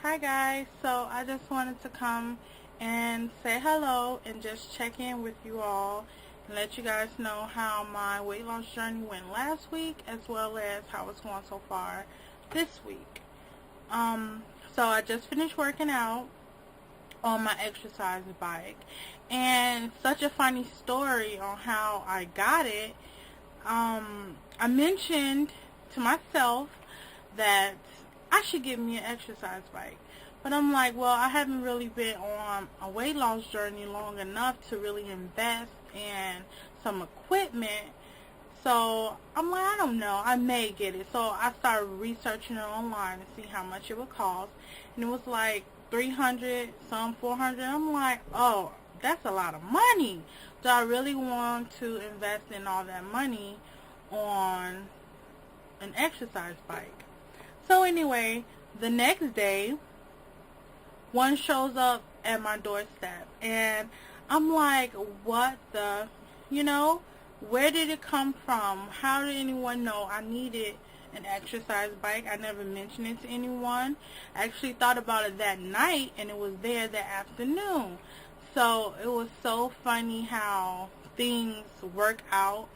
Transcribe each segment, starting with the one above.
Hi guys, so I just wanted to come and say hello and just check in with you all and let you guys know how my weight loss journey went last week as well as how it's going so far this week. So I just finished working out on my exercise bike, and such a funny story on how I got it. I mentioned to myself that I should get me an exercise bike. But I'm like, well, I haven't really been on a weight loss journey long enough to really invest in some equipment. So I'm like, I don't know, I may get it. So I started researching it online to see how much it would cost. And it was like 300, some 400. I'm like, oh, that's a lot of money. Do I really want to invest in all that money on an exercise bike? So anyway, the next day, one shows up at my doorstep, and I'm like, what the, where did it come from? How did anyone know I needed an exercise bike? I never mentioned it to anyone. I actually thought about it that night, and it was there that afternoon. So it was so funny how things work out.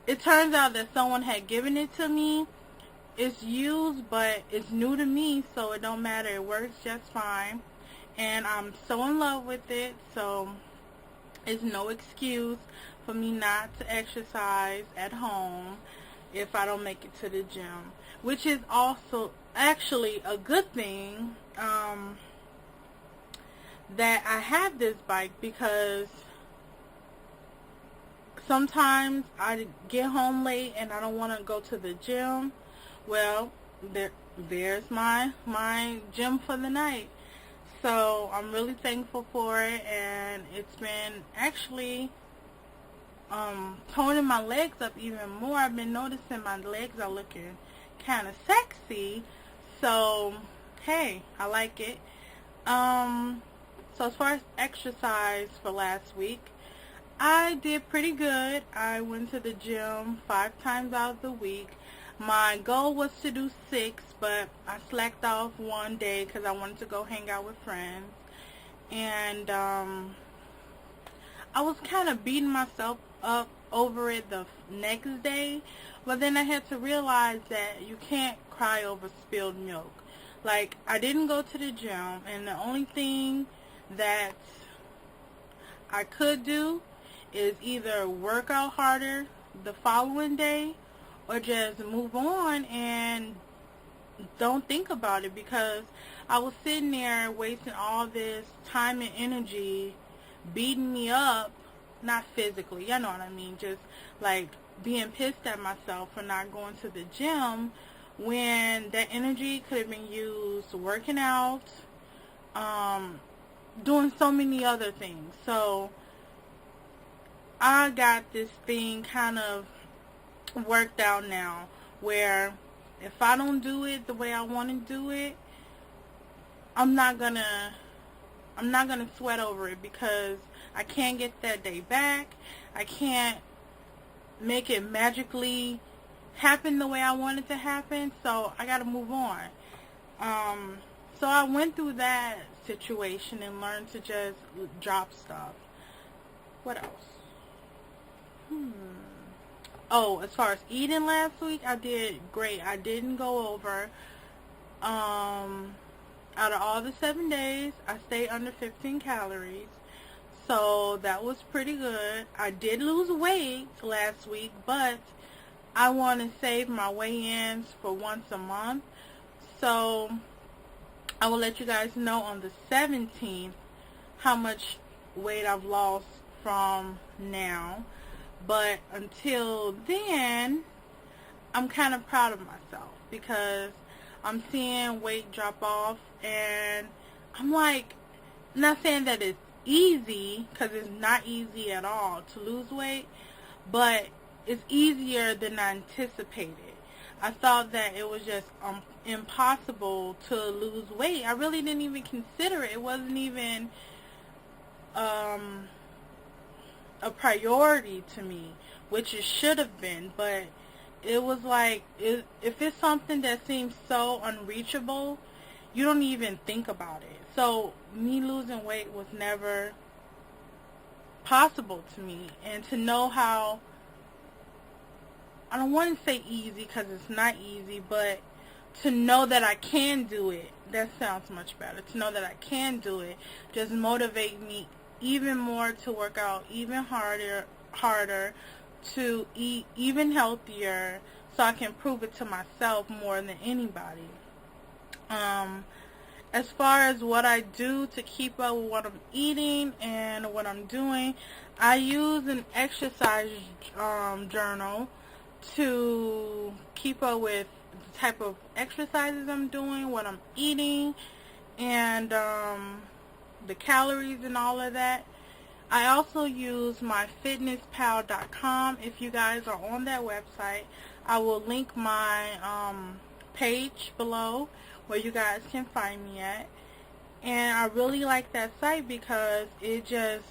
It turns out that someone had given it to me. It's used, but it's new to me, so it don't matter. It works just fine, and I'm so in love with it, so it's no excuse for me not to exercise at home if I don't make it to the gym, which is also actually a good thing, that I have this bike, because sometimes I get home late and I don't want to go to the gym. Well, there's my gym for the night. So I'm really thankful for it, and it's been actually toning my legs up even more. I've been noticing my legs are looking kind of sexy. So hey, I like it. So as far as exercise for last week, I did pretty good. I went to the gym 5 times out of the week. My goal was to do 6, but I slacked off one day because I wanted to go hang out with friends. And I was kind of beating myself up over it the next day. But then I had to realize that you can't cry over spilled milk. Like, I didn't go to the gym, and the only thing that I could do is either work out harder the following day or just move on and don't think about it, because I was sitting there wasting all this time and energy beating me up, not physically, you know what I mean, just like being pissed at myself for not going to the gym, when that energy could have been used working out, doing so many other things. So I got this thing kind of worked out now, where if I don't do it the way I want to do it, I'm not gonna sweat over it, because I can't get that day back. I can't make it magically happen the way I want it to happen, so I gotta move on. So I went through that situation and learned to just drop stuff. What else? Oh, as far as eating last week, I did great. I didn't go over. Out of all the 7 days, I stayed under 15 calories. So that was pretty good. I did lose weight last week, but I want to save my weigh-ins for once a month. So I will let you guys know on the 17th how much weight I've lost from now. But until then, I'm kind of proud of myself, because I'm seeing weight drop off, and I'm like, not saying that it's easy, because it's not easy at all to lose weight, but it's easier than I anticipated. I thought that it was just impossible to lose weight. I really didn't even consider it. It wasn't even a priority to me, which it should have been, but it was like, if it's something that seems so unreachable, you don't even think about it. So me losing weight was never possible to me. And to know how, I don't want to say easy because it's not easy, but to know that I can do it, that sounds much better. To know that I can do it just motivate me even more to work out even harder, to eat even healthier, so I can prove it to myself more than anybody. As far as what I do to keep up with what I'm eating and what I'm doing, I use an exercise journal to keep up with the type of exercises I'm doing, what I'm eating, and the calories and all of that. I also use myfitnesspal.com. If you guys are on that website, I will link my page below where you guys can find me at. And I really like that site because it just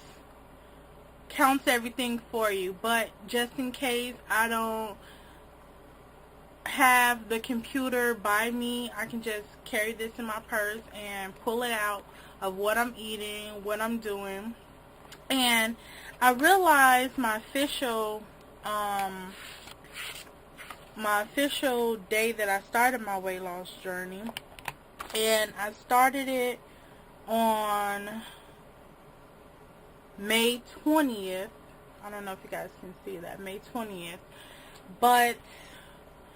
counts everything for you. But just in case I don't have the computer by me, I can just carry this in my purse and pull it out of what I'm eating, what I'm doing. And I realized my official day that I started my weight loss journey, and I started it on May 20th. I don't know if you guys can see that, May 20th. But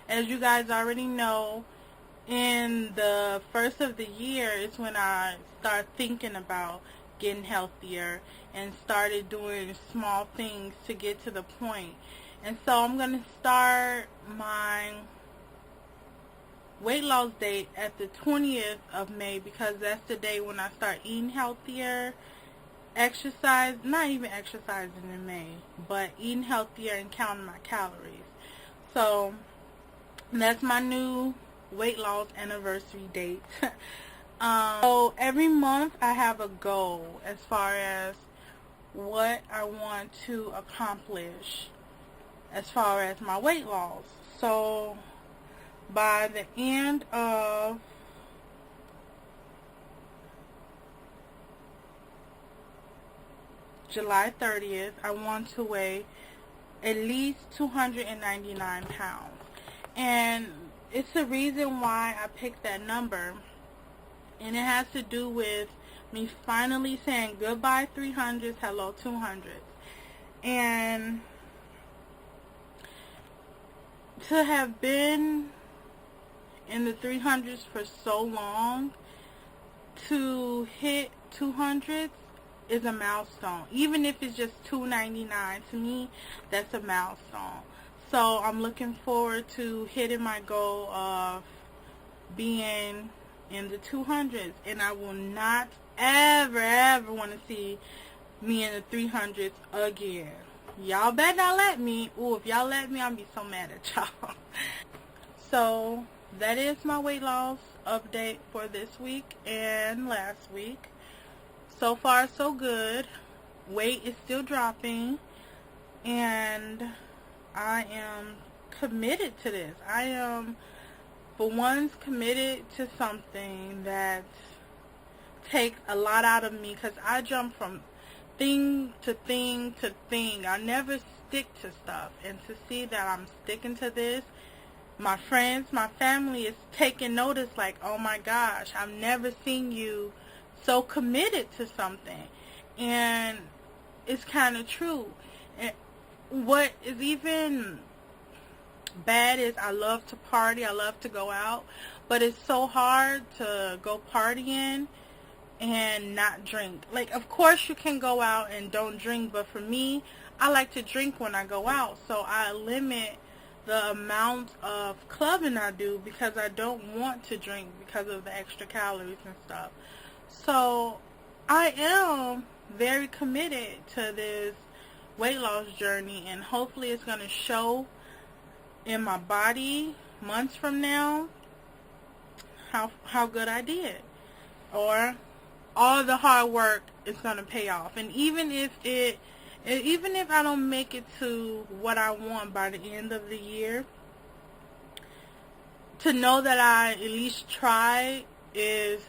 as you guys already know, in the first of the year is when I start thinking about getting healthier and started doing small things to get to the point. And so I'm going to start my weight loss date at the 20th of May because that's the day when I start eating healthier, not even exercising in May, but eating healthier and counting my calories. So that's my new weight loss anniversary date. So every month I have a goal as far as what I want to accomplish as far as my weight loss. So by the end of July 30th, I want to weigh at least 299 pounds. And it's the reason why I picked that number. And it has to do with me finally saying goodbye 300s, hello 200s. And to have been in the 300s for so long, to hit 200s is a milestone. Even if it's just 299, to me, that's a milestone. So I'm looking forward to hitting my goal of being in the 200s. And I will not ever want to see me in the 300s again. Y'all better not let me. Ooh, if y'all let me, I'll be so mad at y'all. So that is my weight loss update for this week and last week. So far, so good. Weight is still dropping, and I am committed to this. I am, for once, committed to something that takes a lot out of me, because I jump from thing to thing to thing. I never stick to stuff, and to see that I'm sticking to this, my friends, my family is taking notice, like, oh my gosh, I've never seen you so committed to something. And it's kind of true. And what is even bad is I love to party, I love to go out, but it's so hard to go partying and not drink. Like, of course you can go out and don't drink, but for me, I like to drink when I go out, so I limit the amount of clubbing I do because I don't want to drink because of the extra calories and stuff. So I am very committed to this weight loss journey, and hopefully it's going to show in my body months from now how good I did, or all the hard work is going to pay off. And even if I don't make it to what I want by the end of the year, to know that I at least tried is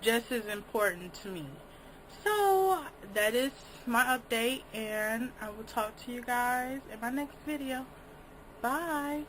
just as important to me. So that is my update, and I will talk to you guys in my next video. Bye.